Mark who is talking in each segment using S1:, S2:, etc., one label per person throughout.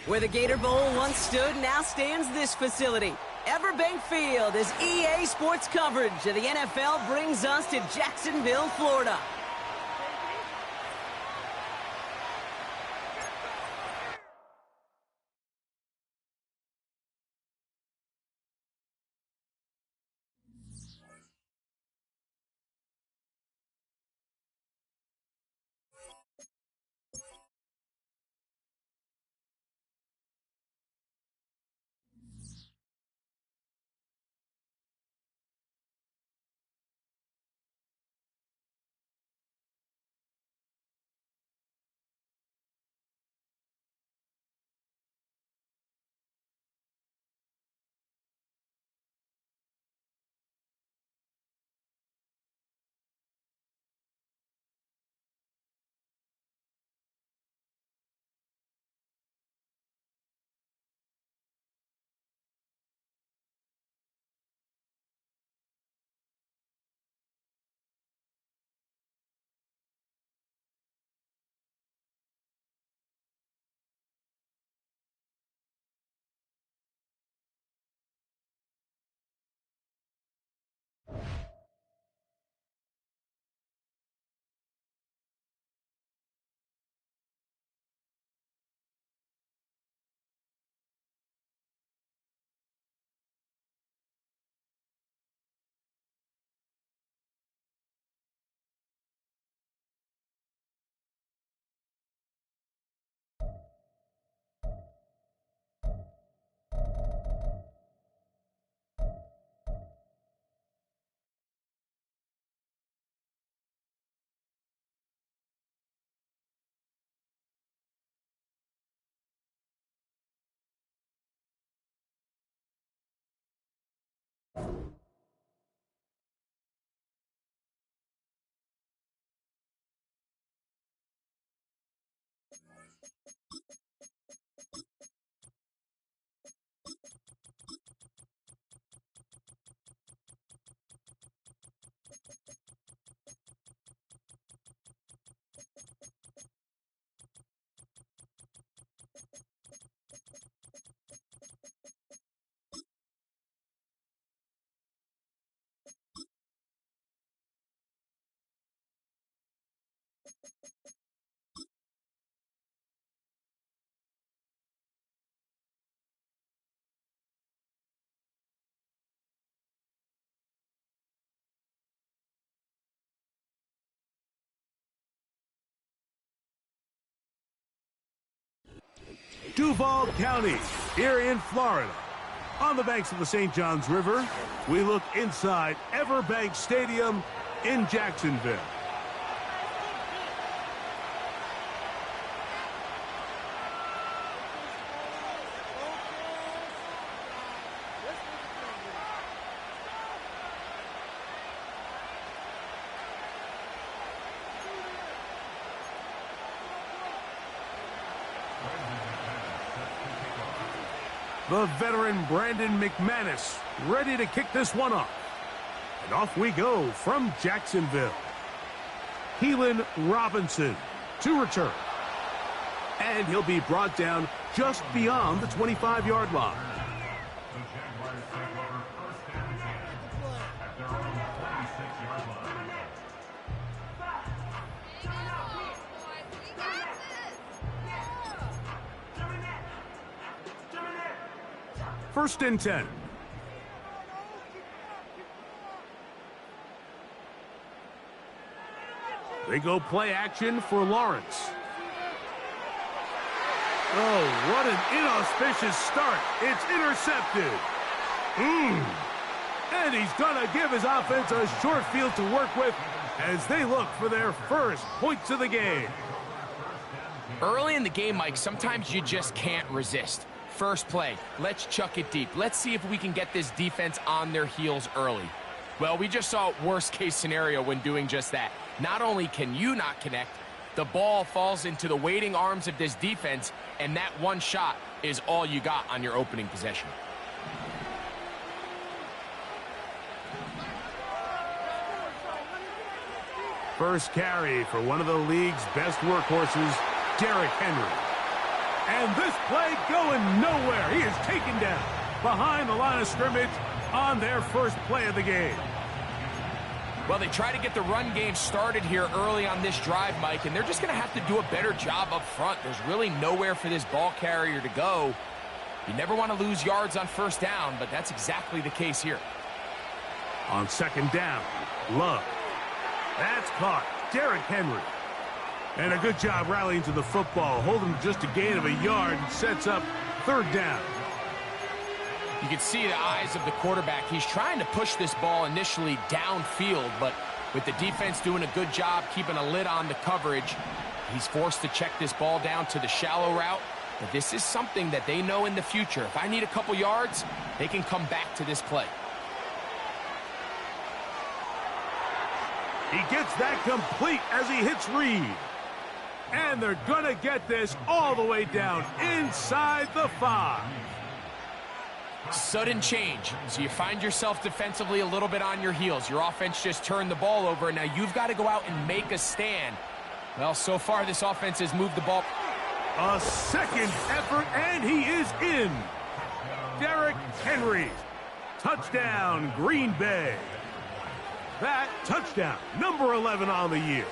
S1: Where the Gator Bowl once stood, now stands this facility. Everbank Field, as EA Sports coverage of the NFL brings us to Jacksonville, Florida.
S2: Duval County, here in Florida. On the banks of the St. Johns River, we look inside Everbank Stadium in Jacksonville. The veteran Brandon McManus ready to kick this one off. And off we go from Jacksonville. Keelan Robinson to return. And he'll be brought down just beyond the 25-yard line. First and 10. They go play action for Lawrence. Oh, what an inauspicious start. It's intercepted. And he's going to give his offense a short field to work with as they look for their first points of the game.
S3: Early in the game, Mike, sometimes you just can't resist. First play, let's chuck it deep. Let's see if we can get this defense on their heels early. Well, we just saw worst case scenario when doing just that. Not only can you not connect, the ball falls into the waiting arms of this defense, and that one shot is all you got on your opening possession.
S2: First carry for one of the league's best workhorses, Derrick Henry. And this play going nowhere. He is taken down behind the line of scrimmage on their first play of the game.
S3: Well, they try to get the run game started here early on this drive, Mike, and they're just going to have to do a better job up front. There's really nowhere for this ball carrier to go. You never want to lose yards on first down, but that's exactly the case here.
S2: On second down, Love. That's caught. Derrick Henry. And a good job rallying to the football, holding just a gain of a yard, and sets up third down.
S3: You can see the eyes of the quarterback. He's trying to push this ball initially downfield, but with the defense doing a good job keeping a lid on the coverage, he's forced to check this ball down to the shallow route. But this is something that they know in the future. If I need a couple yards, they can come back to this play.
S2: He gets that complete as he hits Reed. And they're going to get this all the way down inside the 5.
S3: Sudden change. So you find yourself defensively a little bit on your heels. Your offense just turned the ball over, and now you've got to go out and make a stand. Well, so far this offense has moved the ball.
S2: A second effort, and he is in. Derrick Henry. Touchdown, Green Bay. That touchdown, number 11 on the year.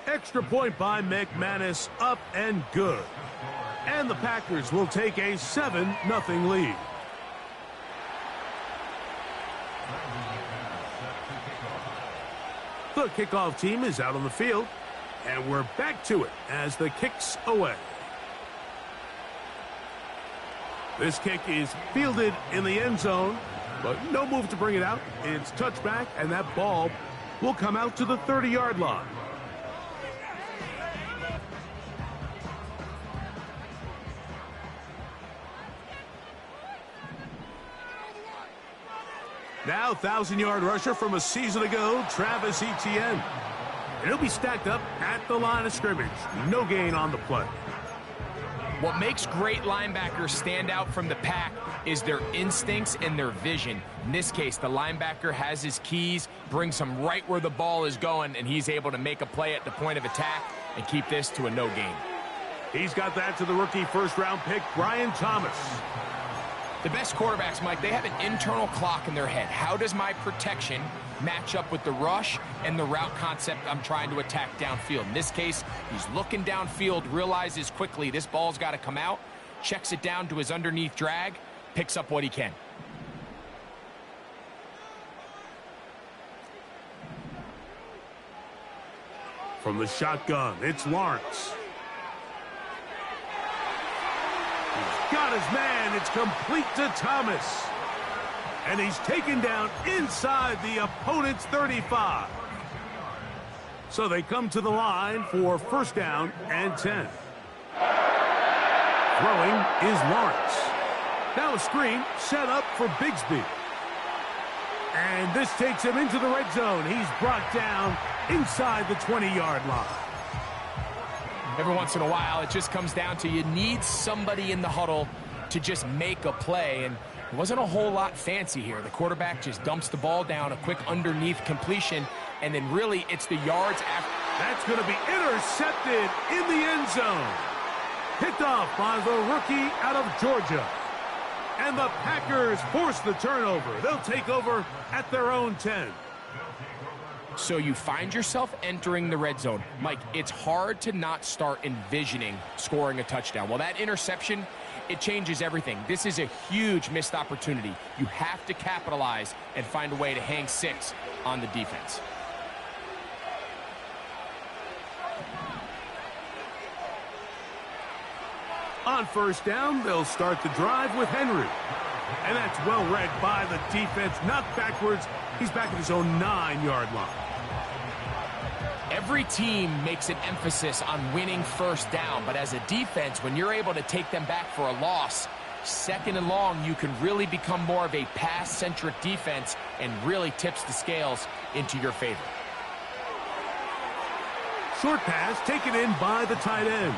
S2: Extra point by McManus, up and good. And the Packers will take a 7-0 lead. The kickoff team is out on the field, and we're back to it as the kick's away. This kick is fielded in the end zone, but no move to bring it out. It's touchback, and that ball will come out to the 30-yard line. Now, 1,000-yard rusher from a season ago, Travis Etienne. And he'll be stacked up at the line of scrimmage. No gain on the play.
S3: What makes great linebackers stand out from the pack is their instincts and their vision. In this case, the linebacker has his keys, brings him right where the ball is going, and he's able to make a play at the point of attack and keep this to a no gain.
S2: He's got that to the rookie first-round pick, Brian Thomas.
S3: The best quarterbacks, Mike, they have an internal clock in their head. How does my protection match up with the rush and the route concept I'm trying to attack downfield? In this case, he's looking downfield, realizes quickly this ball's got to come out, checks it down to his underneath drag, picks up what he can.
S2: From the shotgun, it's Lawrence. He's got his man. It's complete to Thomas. And he's taken down inside the opponent's 35. So they come to the line for first down and 10. Throwing is Lawrence. Now a screen set up for Bigsby. And this takes him into the red zone. He's brought down inside the 20-yard line.
S3: Every once in a while, it just comes down to you need somebody in the huddle to just make a play. And it wasn't a whole lot fancy here. The quarterback just dumps the ball down, a quick underneath completion, and then really it's the yards after.
S2: That's going to be intercepted in the end zone. Picked off by the rookie out of Georgia. And the Packers force the turnover. They'll take over at their own 10.
S3: So you find yourself entering the red zone. Mike, it's hard to not start envisioning scoring a touchdown. Well, that interception, it changes everything. This is a huge missed opportunity. You have to capitalize and find a way to hang 6 on the defense.
S2: On first down, they'll start the drive with Henry. And that's well read by the defense. Knocked backwards. He's back at his own 9-yard line.
S3: Every team makes an emphasis on winning first down, but as a defense, when you're able to take them back for a loss, second and long, you can really become more of a pass-centric defense and really tips the scales into your favor.
S2: Short pass taken in by the tight end.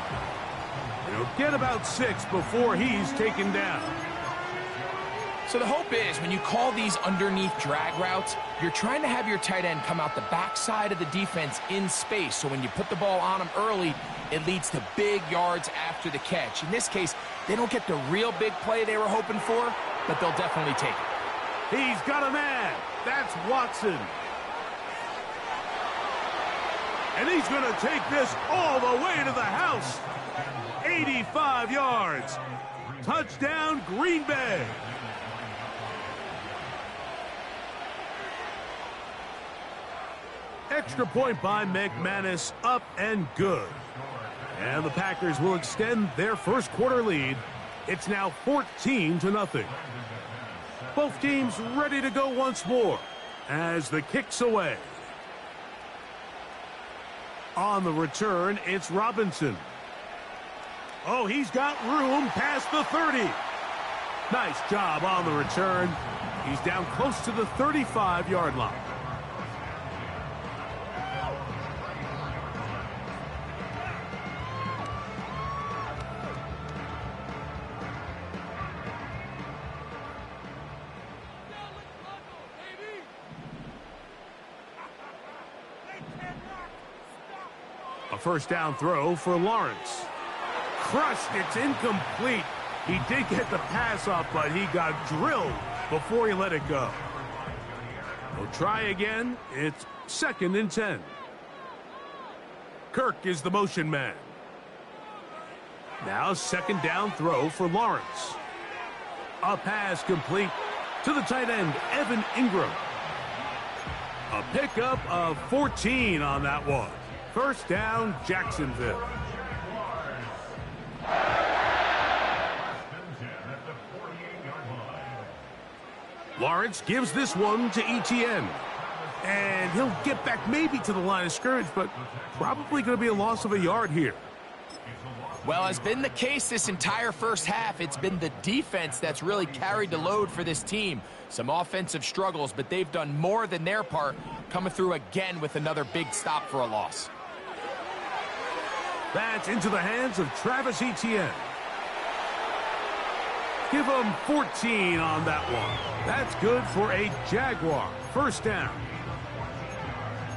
S2: He'll get about 6 before he's taken down.
S3: So the hope is when you call these underneath drag routes, you're trying to have your tight end come out the backside of the defense in space. So when you put the ball on him early, it leads to big yards after the catch. In this case, they don't get the real big play they were hoping for, but they'll definitely take it.
S2: He's got a man. That's Watson. And he's going to take this all the way to the house. 85 yards. Touchdown, Green Bay. Extra point by McManus, up and good. And the Packers will extend their first quarter lead. It's now 14-0. Both teams ready to go once more as the kick's away. On the return, it's Robinson. Oh, he's got room past the 30. Nice job on the return. He's down close to the 35-yard line. A first down throw for Lawrence. Crushed, it's incomplete. He did get the pass off, but he got drilled before he let it go. We'll try again. It's 2nd and 10. Kirk is the motion man. Now second down throw for Lawrence. A pass complete to the tight end, Evan Ingram. A pickup of 14 on that one. First down, Jacksonville. Lawrence gives this one to Etienne. And he'll get back maybe to the line of scrimmage, but probably going to be a loss of a yard here.
S3: Well, as been the case this entire first half, it's been the defense that's really carried the load for this team. Some offensive struggles, but they've done more than their part, coming through again with another big stop for a loss.
S2: That's into the hands of Travis Etienne. Give him 14 on that one. That's good for a Jaguar. First down.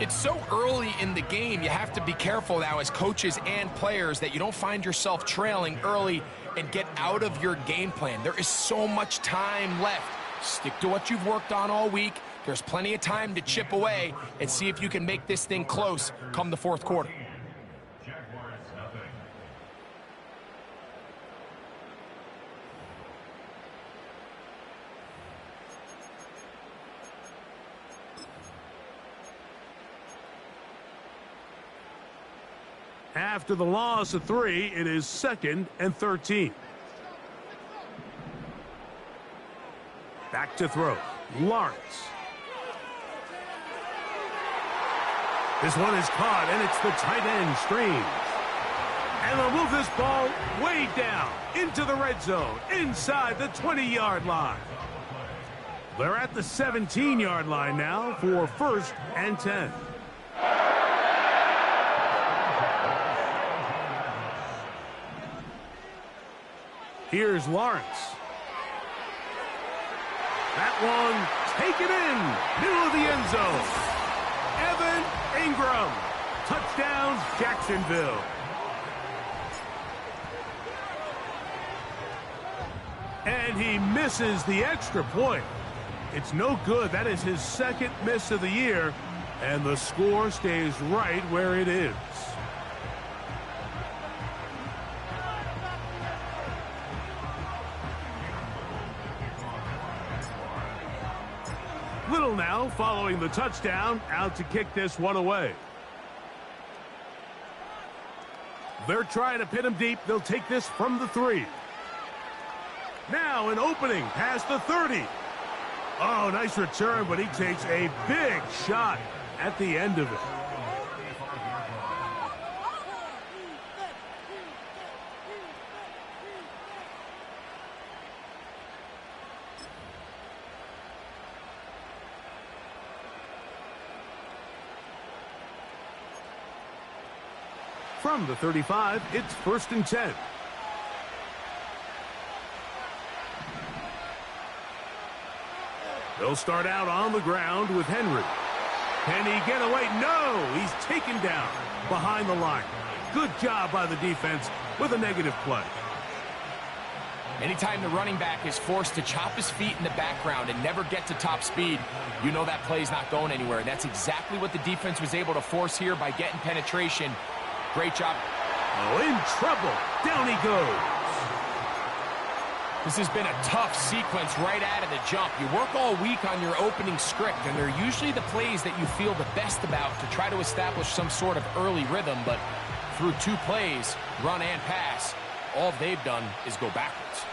S3: It's so early in the game, you have to be careful now as coaches and players that you don't find yourself trailing early and get out of your game plan. There is so much time left. Stick to what you've worked on all week. There's plenty of time to chip away and see if you can make this thing close come the fourth quarter.
S2: After the loss of 3, it is 2nd and 13. Back to throw. Lawrence. This one is caught, and it's the tight end Strange. And they'll move this ball way down into the red zone, inside the 20-yard line. They're at the 17-yard line now for 1st and 10. Here's Lawrence. That one taken in, middle of the end zone. Evan Ingram. Touchdown, Jacksonville. And he misses the extra point. It's no good. That is his 2nd miss of the year, and the score stays right where it is. Little now following the touchdown, out to kick this one away. They're trying to pin him deep. They'll take this from the 3. Now an opening past the 30. Oh, nice return, but he takes a big shot at the end of it. From the 35, it's 1st and 10. They'll start out on the ground with Henry. Can he get away? No! He's taken down behind the line. Good job by the defense with a negative play.
S3: Anytime the running back is forced to chop his feet in the background and never get to top speed, you know that play's not going anywhere. That's exactly what the defense was able to force here by getting penetration. Great job.
S2: Oh, in trouble. Down he goes.
S3: This has been a tough sequence right out of the jump. You work all week on your opening script, and they're usually the plays that you feel the best about to try to establish some sort of early rhythm, but through 2 plays, run and pass, all they've done is go backwards.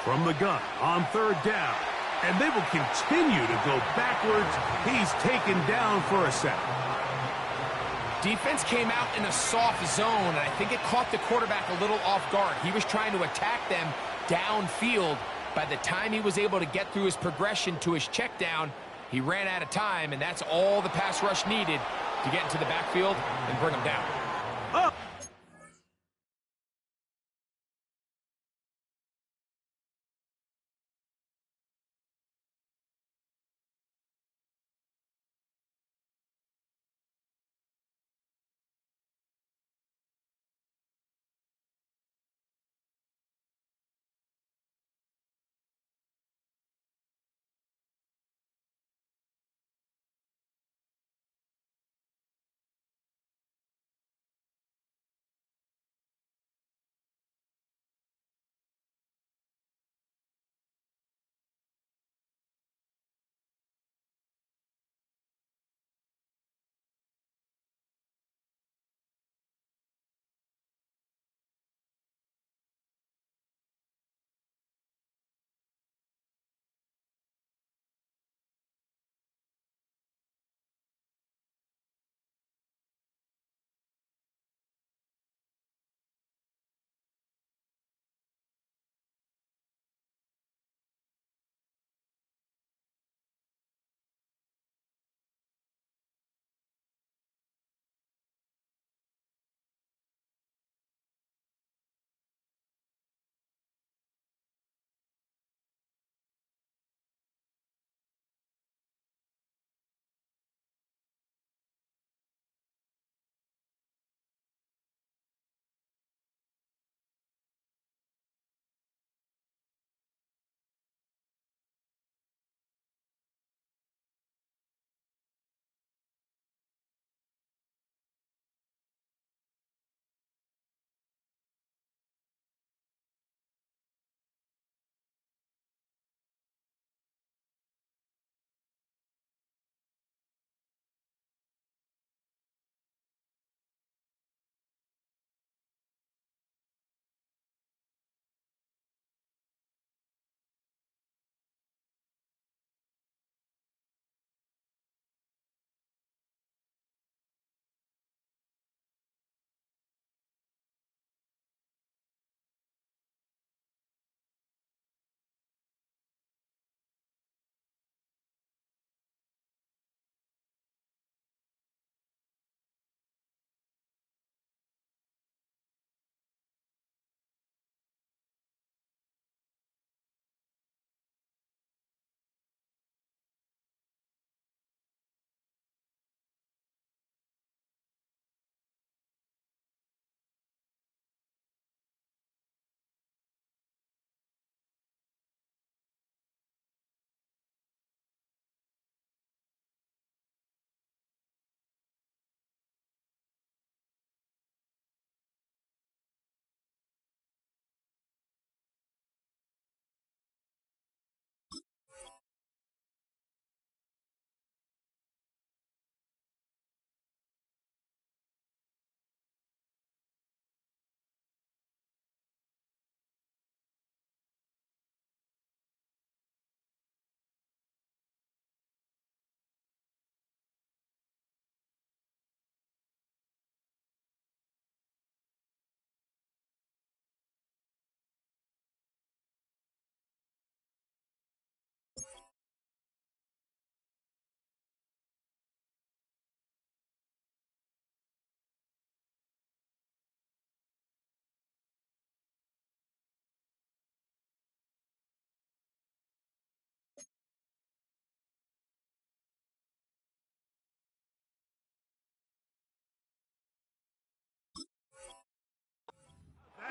S2: From the gun on 3rd down. And they will continue to go backwards. He's taken down for a sack.
S3: Defense came out in a soft zone, and I think it caught the quarterback a little off guard. He was trying to attack them downfield. By the time he was able to get through his progression to his check down, he ran out of time, and that's all the pass rush needed to get into the backfield and bring him down.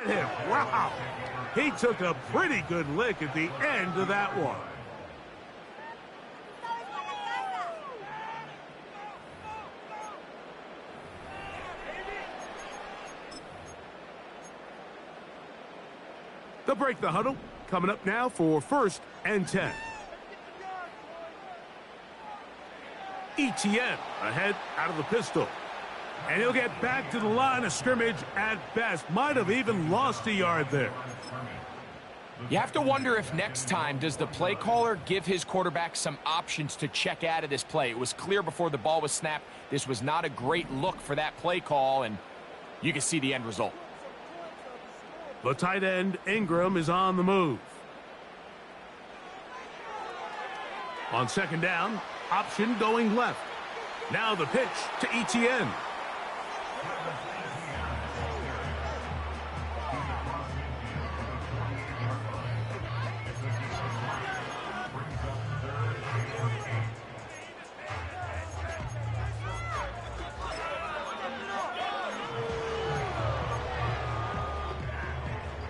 S2: hit him. Wow. He took a pretty good lick at the end of that one. They'll break the huddle. Coming up now for 1st and 10. Etienne ahead out of the pistol. And he'll get back to the line of scrimmage at best. Might have even lost a yard there.
S3: You have to wonder if next time does the play caller give his quarterback some options to check out of this play. It was clear before the ball was snapped. This was not a great look for that play call, and you can see the end result.
S2: The tight end, Ingram, is on the move. On 2nd down, option going left. Now the pitch to Etienne.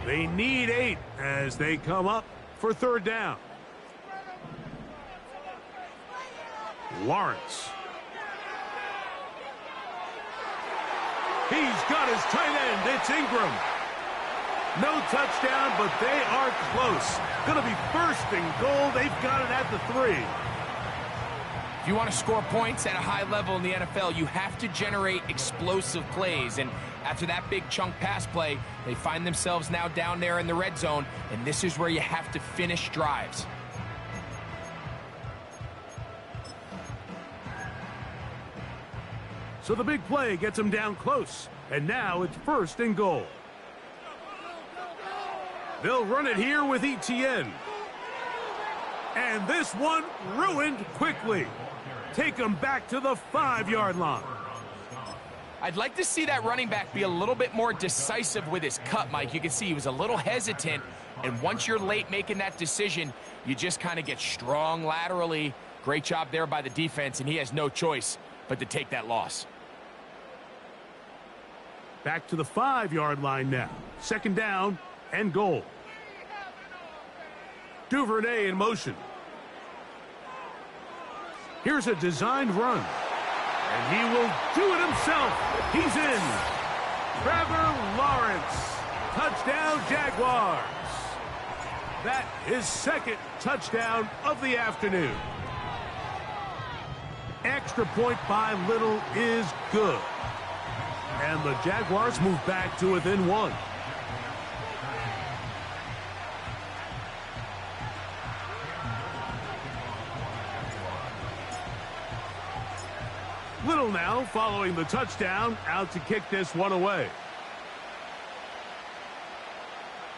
S2: They need 8 as they come up for 3rd down. Lawrence. He's got his tight end. It's Ingram. No touchdown, but they are close. Going to be 1st and goal. They've got it at the 3.
S3: If you want to score points at a high level in the NFL, you have to generate explosive plays. And after that big chunk pass play, they find themselves now down there in the red zone, and this is where you have to finish drives.
S2: So the big play gets them down close, and now it's 1st and goal. They'll run it here with Etienne. And this one ruined quickly. Take them back to the 5-yard line.
S3: I'd like to see that running back be a little bit more decisive with his cut, Mike. You can see he was a little hesitant, and once you're late making that decision, you just kind of get strong laterally. Great job there by the defense, and he has no choice but to take that loss.
S2: Back to the 5-yard line now. 2nd down and goal. Duvernay in motion. Here's a designed run. And he will do it himself. He's in. Trevor Lawrence. Touchdown, Jaguars. That is 2nd touchdown of the afternoon. Extra point by Little is good. And the Jaguars move back to within 1. Little now following the touchdown, out to kick this one away.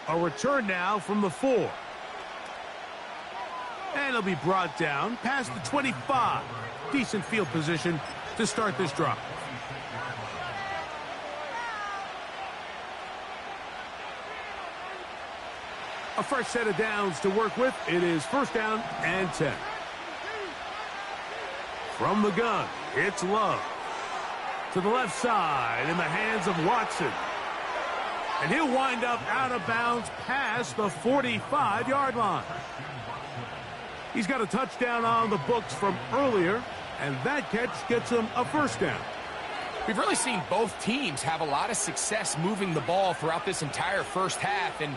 S2: A return now from the 4. And he'll be brought down past the 25. Decent field position to start this drive. A fresh set of downs to work with. It is 1st down and 10. From the gun, it's Love. To the left side in the hands of Watson. And he'll wind up out of bounds past the 45-yard line. He's got a touchdown on the books from earlier, and that catch gets him a 1st down.
S3: We've really seen both teams have a lot of success moving the ball throughout this entire first half, and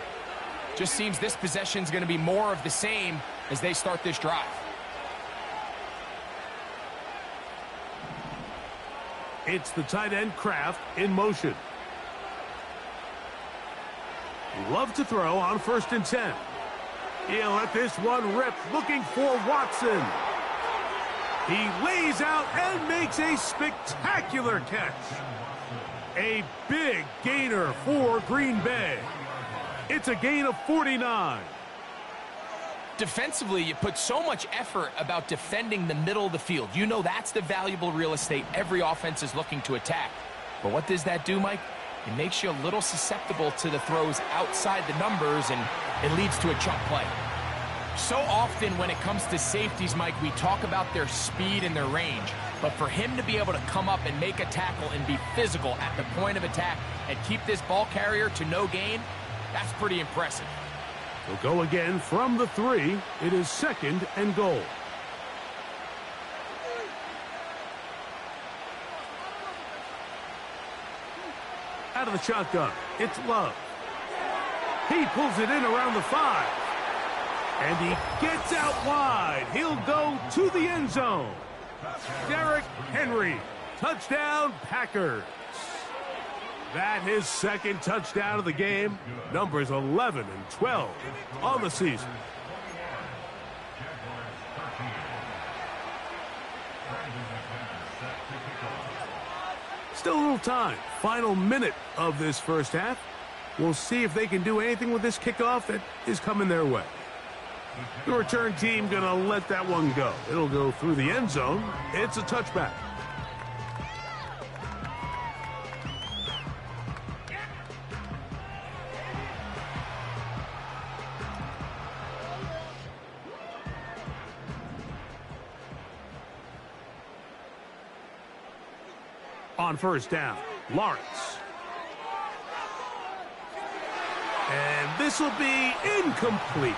S3: just seems this possession is going to be more of the same as they start this drive.
S2: It's the tight end Kraft in motion. Love to throw on 1st and 10. He'll let this one rip, looking for Watson. He lays out and makes a spectacular catch. A big gainer for Green Bay. It's a gain of 49.
S3: Defensively, you put so much effort about defending the middle of the field. You know that's the valuable real estate every offense is looking to attack. But what does that do, Mike? It makes you a little susceptible to the throws outside the numbers, and it leads to a chunk play. So often when it comes to safeties, Mike, we talk about their speed and their range. But for him to be able to come up and make a tackle and be physical at the point of attack and keep this ball carrier to no gain, that's pretty impressive.
S2: They'll go again from the 3. It is 2nd and goal. Out of the shotgun, it's Love. He pulls it in around the 5. And he gets out wide. He'll go to the end zone. Derrick Henry, touchdown Packers. That his 2nd touchdown of the game. Numbers 11 and 12 on the season. Still a little time. Final minute of this first half. We'll see if they can do anything with this kickoff that is coming their way. The return team going to let that one go. It'll go through the end zone. It's a touchback. On first down, Lawrence. And this will be incomplete.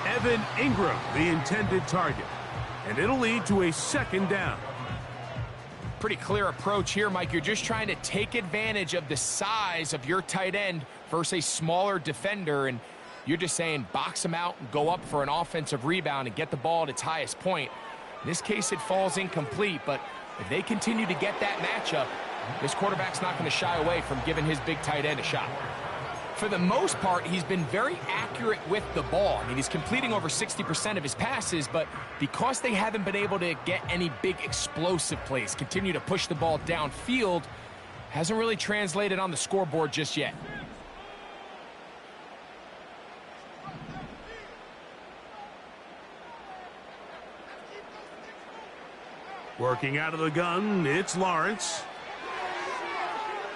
S2: Evan Ingram, the intended target. And it'll lead to a 2nd down.
S3: Pretty clear approach here, Mike. You're just trying to take advantage of the size of your tight end versus a smaller defender. And you're just saying box him out and go up for an offensive rebound and get the ball at its highest point. In this case, it falls incomplete. But if they continue to get that matchup, this quarterback's not going to shy away from giving his big tight end a shot. For the most part, he's been very accurate with the ball. I mean, he's completing over 60% of his passes, but because they haven't been able to get any big explosive plays, continue to push the ball downfield, hasn't really translated on the scoreboard just yet.
S2: Working out of the gun, it's Lawrence.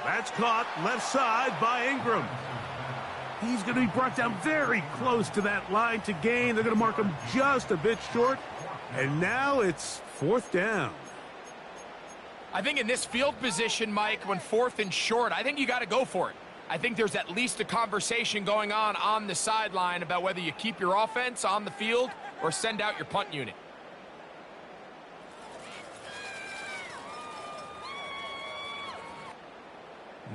S2: That's caught left side by Ingram. He's going to be brought down very close to that line to gain. They're going to mark him just a bit short. And now it's 4th down.
S3: I think in this field position, Mike, when 4th and short, I think you got to go for it. I think there's at least a conversation going on the sideline about whether you keep your offense on the field or send out your punt unit.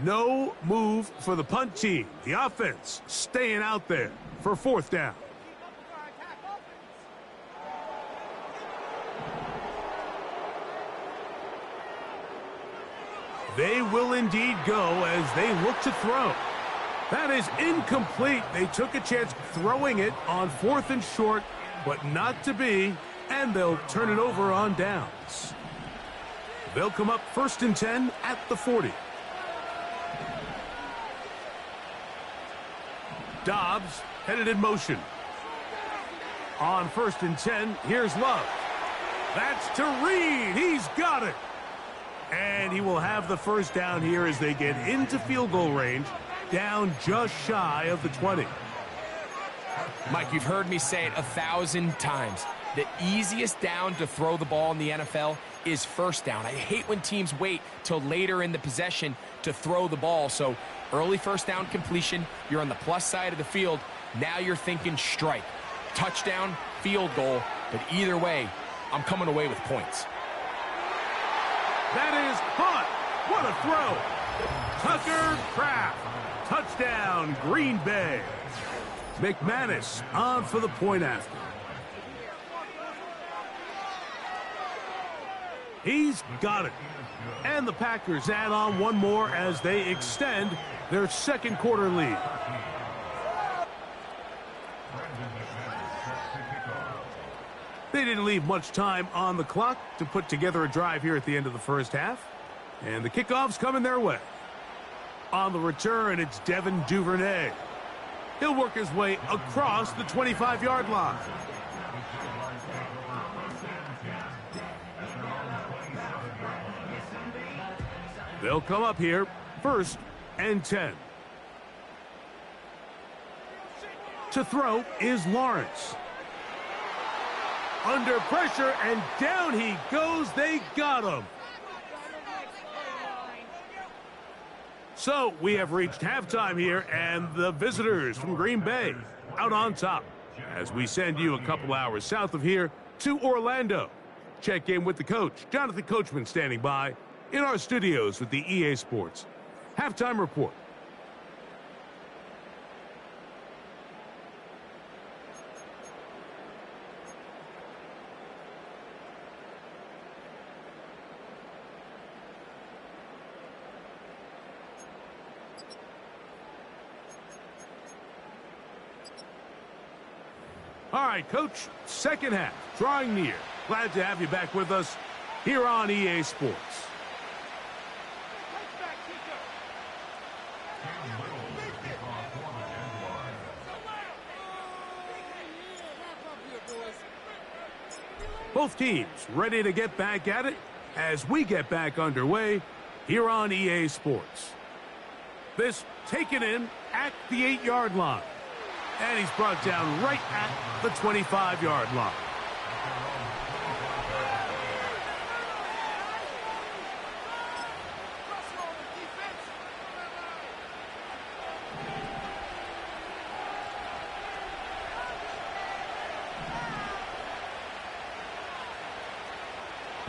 S2: No move for the punt team. The offense staying out there for 4th down. They will indeed go as they look to throw. That is incomplete. They took a chance throwing it on 4th and short, but not to be, and they'll turn it over on downs. They'll come up 1st and 10 at the 40. Dobbs headed in motion. On 1st and 10, here's Love. That's to Reed. He's got it. And he will have the 1st down here as they get into field goal range, down just shy of the 20.
S3: Mike, you've heard me say it 1,000 times. The easiest down to throw the ball in the NFL is 1st down. I hate when teams wait till later in the possession to throw the ball. So early 1st down completion, you're on the plus side of the field. Now you're thinking strike. Touchdown, field goal. But either way, I'm coming away with points.
S2: That is caught. What a throw. Tucker Kraft. Touchdown, Green Bay. McManus on for the point after. He's got it. And the Packers add on one more as they extend their 2nd quarter lead. They didn't leave much time on the clock to put together a drive here at the end of the first half. And the kickoff's coming their way. On the return, it's Devin Duvernay. He'll work his way across the 25-yard line. They'll come up here 1st and 10. To throw is Lawrence. Under pressure, and down he goes. They got him. So we have reached halftime here, and the visitors from Green Bay out on top as we send you a couple hours south of here to Orlando. Check in with the coach, Jonathan Coachman, standing by in our studios with the EA Sports Halftime Report. All right, Coach, second half, drawing near. Glad to have you back with us here on EA Sports. Both teams ready to get back at it as we get back underway here on EA Sports. This taken in at the 8-yard line. And he's brought down right at the 25-yard line.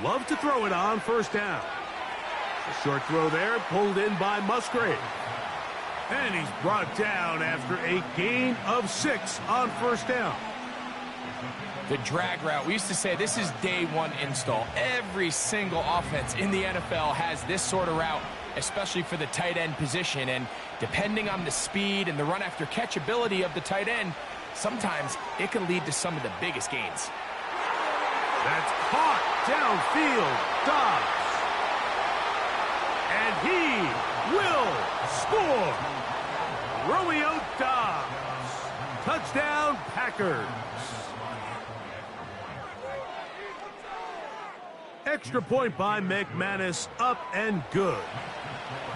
S2: Love to throw it on first down. A short throw there, pulled in by Musgrave. And he's brought down after a gain of 6 on first down.
S3: The drag route, we used to say this is day one install. Every single offense in the NFL has this sort of route, especially for the tight end position. And depending on the speed and the run after catch ability of the tight end, sometimes it can lead to some of the biggest gains.
S2: That's caught downfield. Dobbs. And he will score. Romeo Dobbs. Touchdown, Packers. Extra point by McManus, up and good.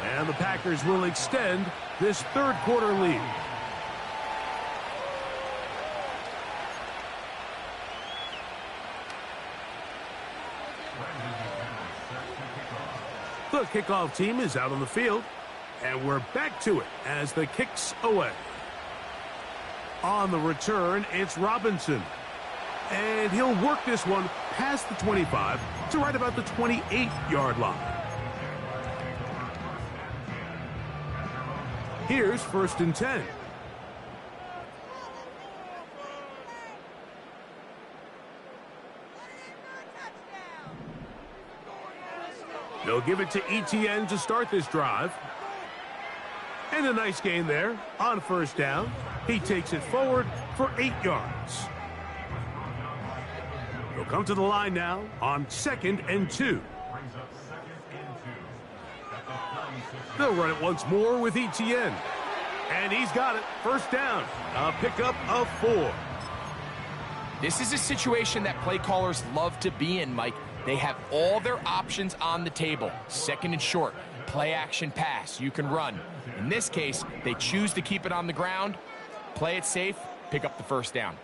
S2: And the Packers will extend this third quarter lead. The kickoff team is out on the field, and we're back to it as the kick's away. On the return, it's Robinson. And he'll work this one past the 25 to right about the 28-yard line. Here's 1st and 10. They'll give it to Etienne to start this drive. And a nice gain there on first down. He takes it forward for 8 yards. He'll come to the line now on 2nd and 2. They'll run it once more with Etienne. And he's got it. First down. A pickup of 4.
S3: This is a situation that play callers love to be in, Mike. They have all their options on the table. 2nd and short, play action pass, you can run. In this case, they choose to keep it on the ground, play it safe, pick up the first down.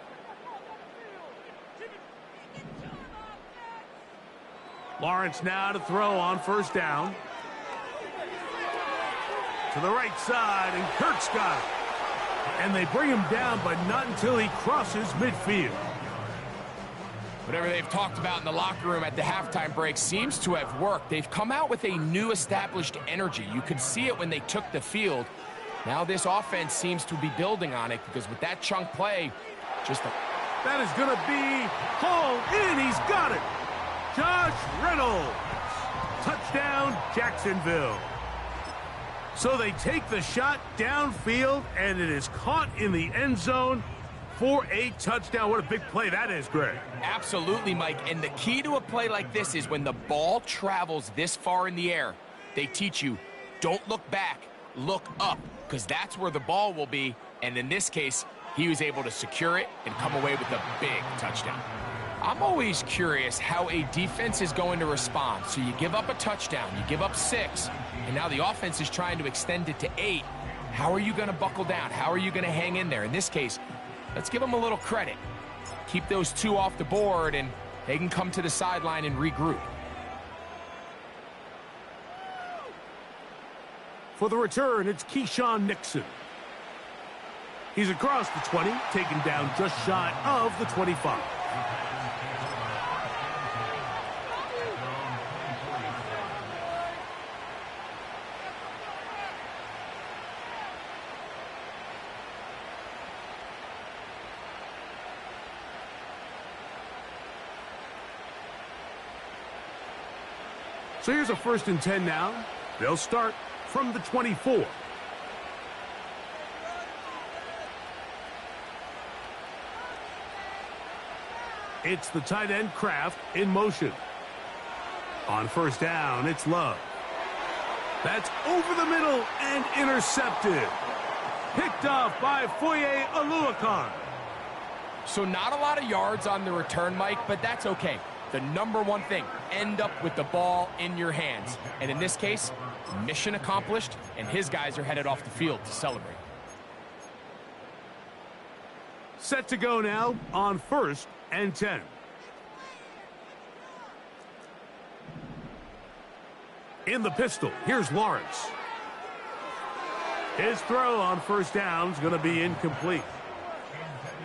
S2: Lawrence now to throw on first down. To the right side, and Kirk's got it. And they bring him down, but not until he crosses midfield.
S3: Whatever they've talked about in the locker room at the halftime break seems to have worked. They've come out with a new established energy. You could see it when they took the field. Now this offense seems to be building on it because with that chunk play,
S2: that is going to be hauled in. He's got it. Josh Reynolds. Touchdown, Jacksonville. So they take the shot downfield, and it is caught in the end zone for a touchdown. What a big play that is, Greg.
S3: Absolutely, Mike. And the key to a play like this is when the ball travels this far in the air, they teach you, don't look back, look up, because that's where the ball will be. And in this case, he was able to secure it and come away with a big touchdown. I'm always curious how a defense is going to respond. So you give up a touchdown, you give up 6, and now the offense is trying to extend it to 8. How are you going to buckle down? How are you going to hang in there? In this case, let's give them a little credit. Keep those two off the board, and they can come to the sideline and regroup.
S2: For the return, it's Keyshawn Nixon. He's across the 20, taken down just shy of the 25. So here's a 1st and 10 now. They'll start from the 24. It's the tight end Kraft in motion. On 1st down, it's Love. That's over the middle and intercepted. Picked off by Foye Oluokun.
S3: So not a lot of yards on the return, Mike, but that's okay. The number one thing, end up with the ball in your hands. And in this case, mission accomplished, and his guys are headed off the field to celebrate.
S2: Set to go now on 1st and 10. In the pistol, here's Lawrence. His throw on 1st down is going to be incomplete.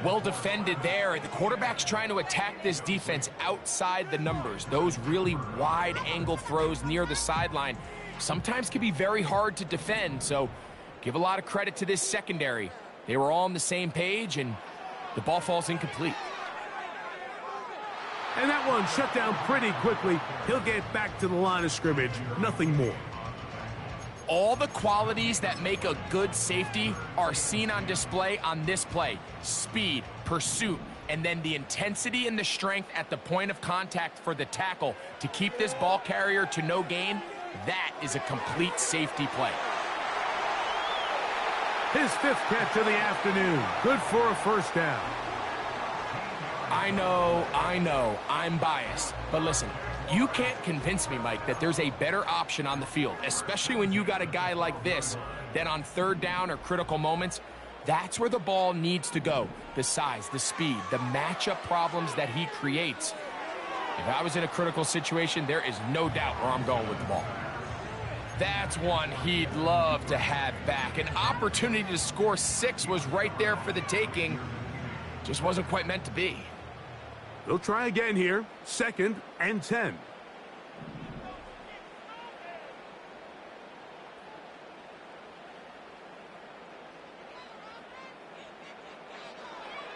S3: Well defended there. The quarterback's trying to attack this defense outside the numbers. Those really wide angle throws near the sideline sometimes can be very hard to defend, so give a lot of credit to this secondary. They were all on the same page, and the ball falls incomplete.
S2: And that one shut down pretty quickly. He'll get back to the line of scrimmage. Nothing more.
S3: All the qualities that make a good safety are seen on display on this play. Speed, pursuit, and then the intensity and the strength at the point of contact for the tackle to keep this ball carrier to no gain. That is a complete safety play.
S2: His 5th catch of the afternoon. Good for a 1st down.
S3: I know, I'm biased. But listen, you can't convince me, Mike, that there's a better option on the field, especially when you got a guy like this, that on 3rd down or critical moments, that's where the ball needs to go. The size, the speed, the matchup problems that he creates. If I was in a critical situation, there is no doubt where I'm going with the ball. That's one he'd love to have back. An opportunity to score 6 was right there for the taking. Just wasn't quite meant to be.
S2: They'll try again here. 2nd and 10.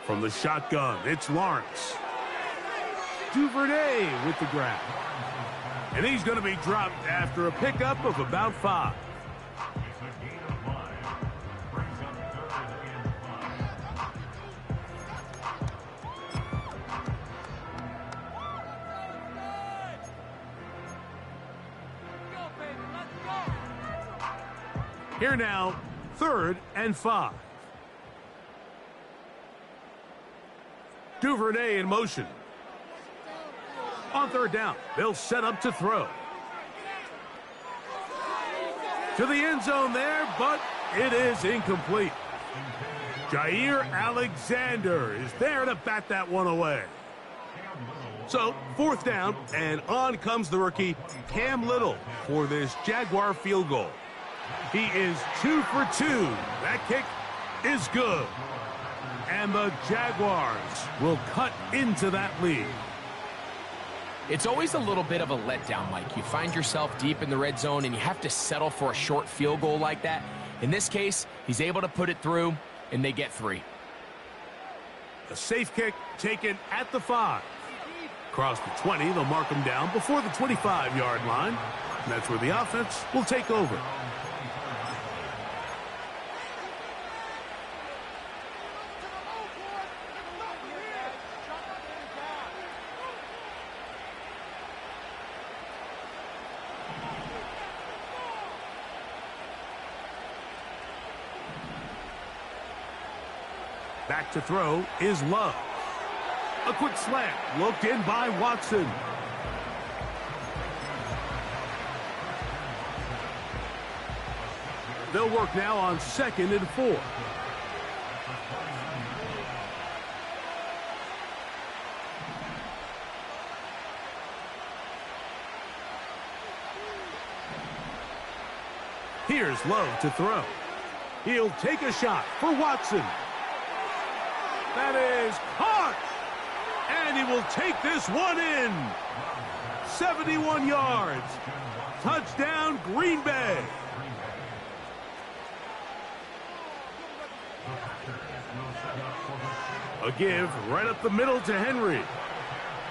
S2: From the shotgun, it's Lawrence. Duvernay with the grab. And he's going to be dropped after a pickup of about 5. Here now, 3rd and 5. Duvernay in motion. On 3rd down, they'll set up to throw. To the end zone there, but it is incomplete. Jair Alexander is there to bat that one away. So, 4th down, and on comes the rookie, Cam Little, for this Jaguar field goal. He is 2 for 2. That kick is good. And the Jaguars will cut into that lead.
S3: It's always a little bit of a letdown, Mike. You find yourself deep in the red zone and you have to settle for a short field goal like that. In this case, he's able to put it through, and they get 3.
S2: A safe kick taken at the 5. Across the 20, they'll mark him down before the 25-yard line. And that's where the offense will take over. Back to throw is Love. A quick slant, looked in by Watson. They'll work now on 2nd and 4. Here's Love to throw. He'll take a shot for Watson. That is caught. And he will take this one in. 71 yards. Touchdown, Green Bay. A give right up the middle to Henry.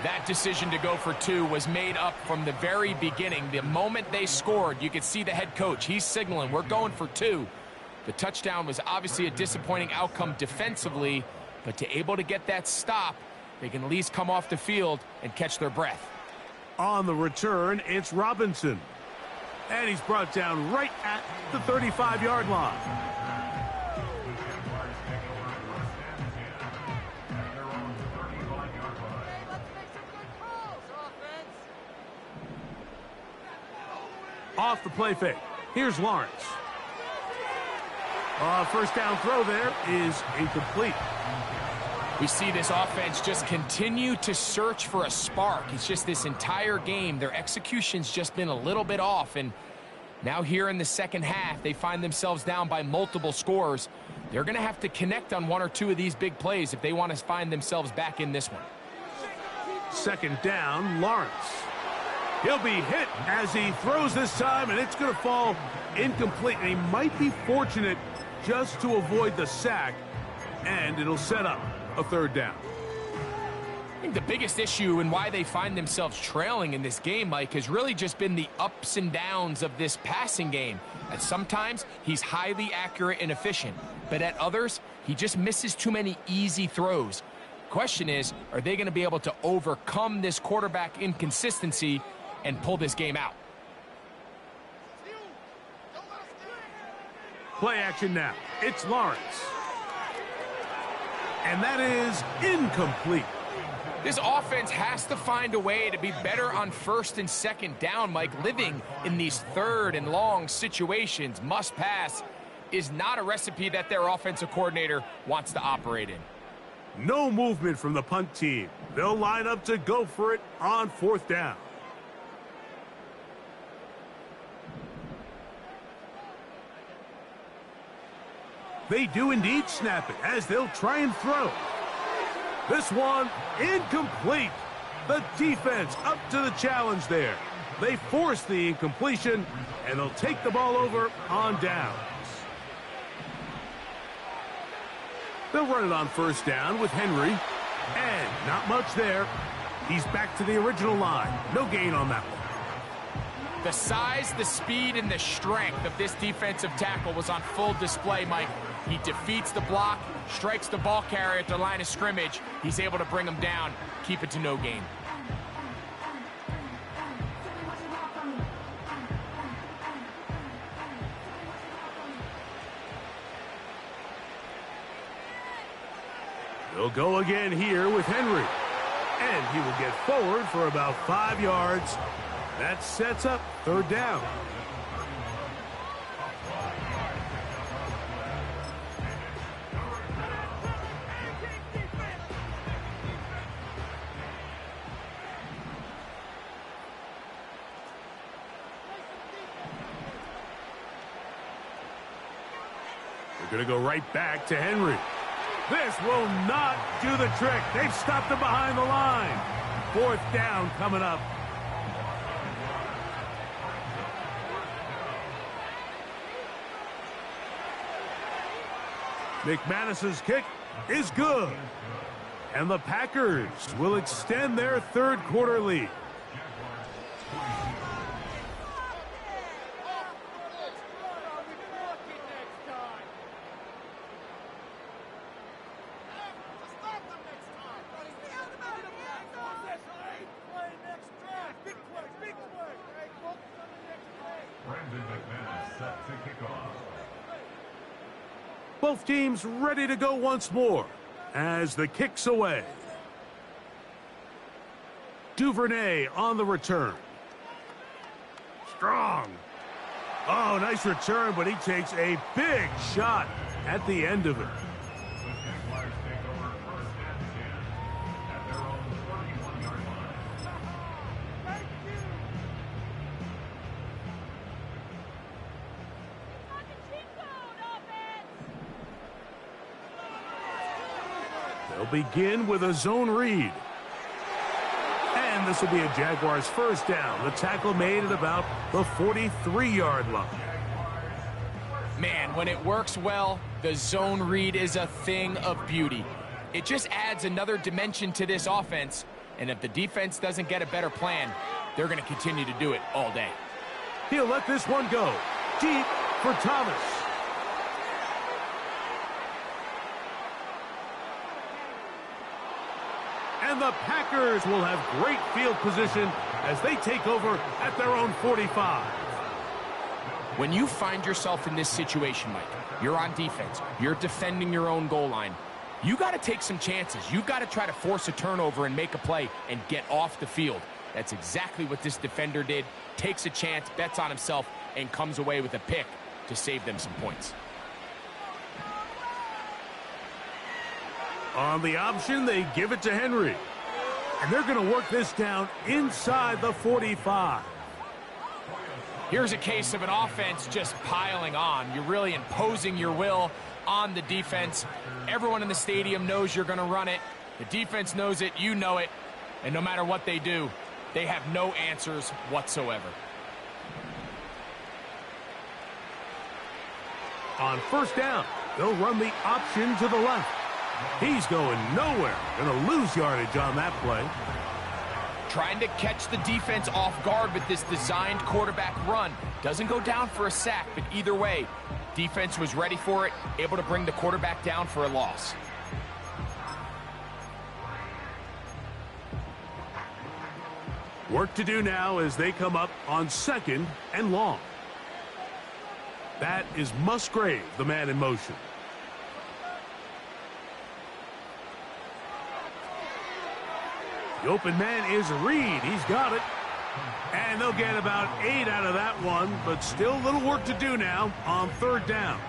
S3: That decision to go for 2 was made up from the very beginning. The moment they scored, you could see the head coach. He's signaling, we're going for 2. The touchdown was obviously a disappointing outcome defensively, but to able to get that stop, they can at least come off the field and catch their breath.
S2: On the return, it's Robinson. And he's brought down right at the 35-yard line. Off the play fake. Here's Lawrence. First down throw there is incomplete.
S3: We see this offense just continue to search for a spark. It's just this entire game, their execution's just been a little bit off. And now here in the second half, they find themselves down by multiple scores. They're going to have to connect on 1 or 2 of these big plays if they want to find themselves back in this one.
S2: Second down, Lawrence. He'll be hit as he throws this time, and it's going to fall incomplete. And he might be fortunate just to avoid the sack, and it'll set up a third down.
S3: I think the biggest issue and why they find themselves trailing in this game, Mike, has really just been the ups and downs of this passing game. At sometimes, he's highly accurate and efficient, but at others, he just misses too many easy throws. Question is, are they going to be able to overcome this quarterback inconsistency and pull this game out?
S2: Play action now. It's Lawrence. And that is incomplete.
S3: This offense has to find a way to be better on first and second down, Mike. Living in these third and long situations, must pass, is not a recipe that their offensive coordinator wants to operate in.
S2: No movement from the punt team. They'll line up to go for it on fourth down. They do indeed snap it as they'll try and throw. This one incomplete. The defense up to the challenge there. They force the incompletion, and they'll take the ball over on downs. They'll run it on first down with Henry, and not much there. He's back to the original line. No gain on that one.
S3: The size, the speed, and the strength of this defensive tackle was on full display, Mike. He defeats the block, strikes the ball carrier at the line of scrimmage. He's able to bring him down, keep it to no gain.
S2: They'll go again here with Henry. And he will get forward for about 5 yards. That sets up third down. They're going to go right back to Henry. This will not do the trick. They've stopped him behind the line. Fourth down coming up. McManus's kick is good. And the Packers will extend their third quarter lead. Both teams ready to go once more as the kick's away. Duvernay on the return. Strong. Oh, nice return, but he takes a big shot at the end of it. They'll begin with a zone read. And this will be a Jaguars first down. The tackle made at about the 43-yard line.
S3: Man, when it works well, the zone read is a thing of beauty. It just adds another dimension to this offense, and if the defense doesn't get a better plan, they're going to continue to do it all day.
S2: He'll let this one go deep for Thomas. And the Packers will have great field position as they take over at their own 45.
S3: When you find yourself in this situation, Mike, you're on defense, you're defending your own goal line, you got to take some chances. You got to try to force a turnover and make a play and get off the field. That's exactly what this defender did. Takes a chance, bets on himself, and comes away with a pick to save them some points.
S2: On the option, they give it to Henry. And they're going to work this down inside the 45.
S3: Here's a case of an offense just piling on. You're really imposing your will on the defense. Everyone in the stadium knows you're going to run it. The defense knows it, you know it. And no matter what they do, they have no answers whatsoever.
S2: On first down, they'll run the option to the left. He's going nowhere. Going to lose yardage on that play.
S3: Trying to catch the defense off guard with this designed quarterback run. Doesn't go down for a sack, but either way, defense was ready for it, able to bring the quarterback down for a loss.
S2: Work to do now as they come up on second and long. That is Musgrave, the man in motion. The open man is Reed. He's got it. And they'll get about 8 out of that one, but still a little work to do now on third down.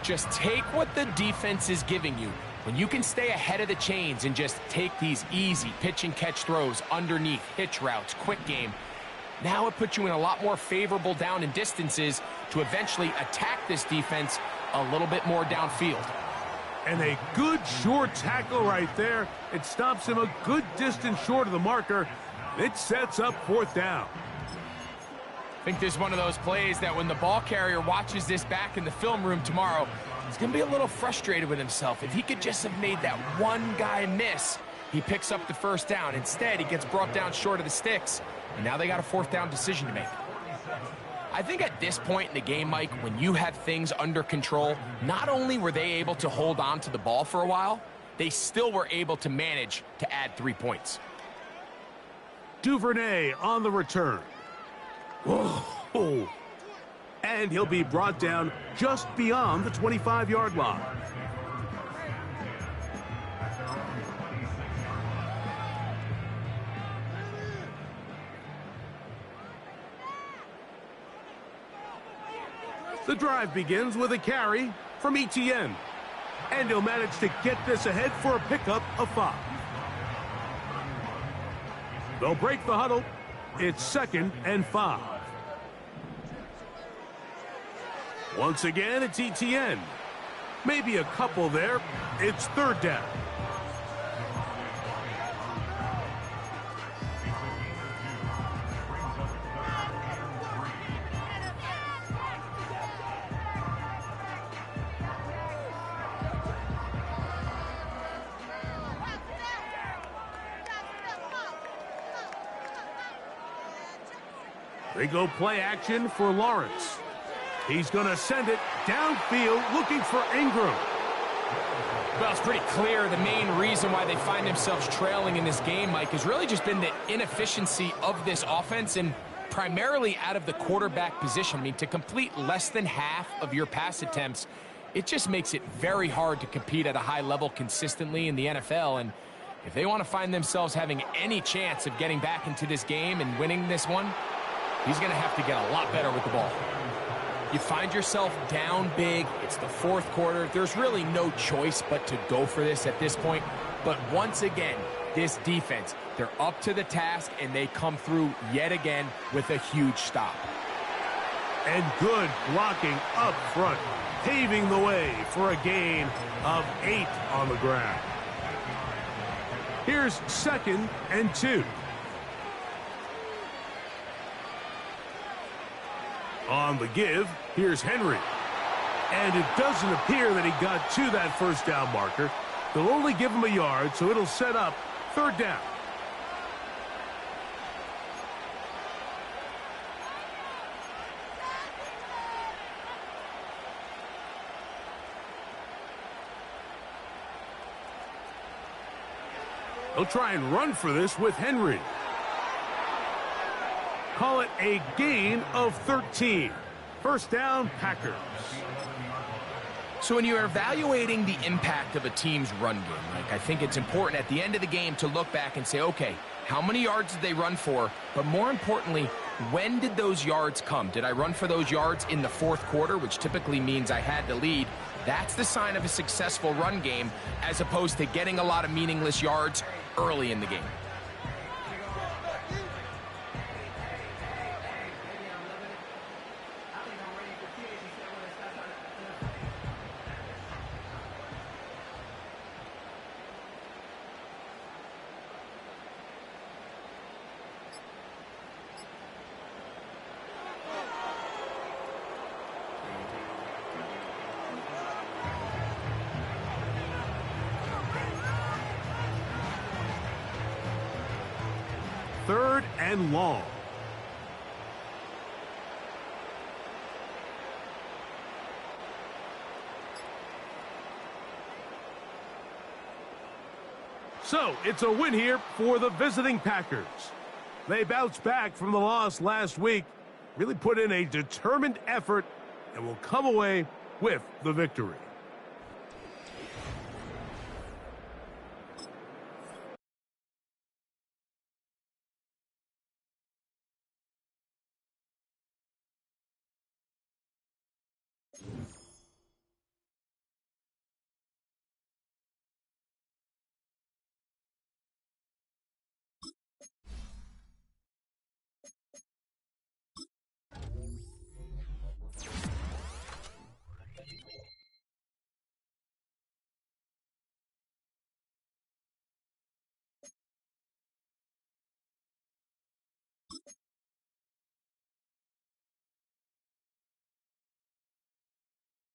S3: Just take what the defense is giving you. When you can stay ahead of the chains and just take these easy pitch and catch throws underneath, hitch routes, quick game, now it puts you in a lot more favorable down and distances to eventually attack this defense a little bit more downfield.
S2: And a good short tackle right there. It stops him a good distance short of the marker. It sets up fourth down.
S3: I think this is one of those plays that when the ball carrier watches this back in the film room tomorrow, he's going to be a little frustrated with himself. If he could just have made that one guy miss, he picks up the first down. Instead, he gets brought down short of the sticks, and now they got a fourth down decision to make. I think at this point in the game, Mike, when you have things under control, not only were they able to hold on to the ball for a while, they still were able to manage to add 3 points.
S2: Duvernay on the return. Whoa. And he'll be brought down just beyond the 25-yard line. The drive begins with a carry from Etienne. And he'll manage to get this ahead for a pickup of 5. They'll break the huddle. It's 2nd and 5. Once again, it's Etienne. Maybe a couple there. It's 3rd down. They go play action for Lawrence. He's going to send it downfield looking for Ingram.
S3: Well, it's pretty clear the main reason why they find themselves trailing in this game, Mike, has really just been the inefficiency of this offense and primarily out of the quarterback position. I mean, to complete less than half of your pass attempts, it just makes it very hard to compete at a high level consistently in the NFL. And if they want to find themselves having any chance of getting back into this game and winning this one, he's going to have to get a lot better with the ball. You find yourself down big. It's the 4th quarter. There's really no choice but to go for this at this point. But once again, this defense, they're up to the task, and they come through yet again with a huge stop.
S2: And good blocking up front, paving the way for a gain of 8 on the ground. Here's 2nd and 2. On the give, here's Henry. And it doesn't appear that he got to that first down marker. They'll only give him a yard, so it'll set up 3rd down. They'll try and run for this with Henry. Call it a gain of 13. 1st down, Packers.
S3: So when you're evaluating the impact of a team's run game, Mike, I think it's important at the end of the game to look back and say, okay, how many yards did they run for? But more importantly, when did those yards come? Did I run for those yards in the 4th quarter, which typically means I had to lead? That's the sign of a successful run game, as opposed to getting a lot of meaningless yards early in the game.
S2: Third and long. So, it's a win here for the visiting Packers. They bounced back from the loss last week, really put in a determined effort, and will come away with the victory.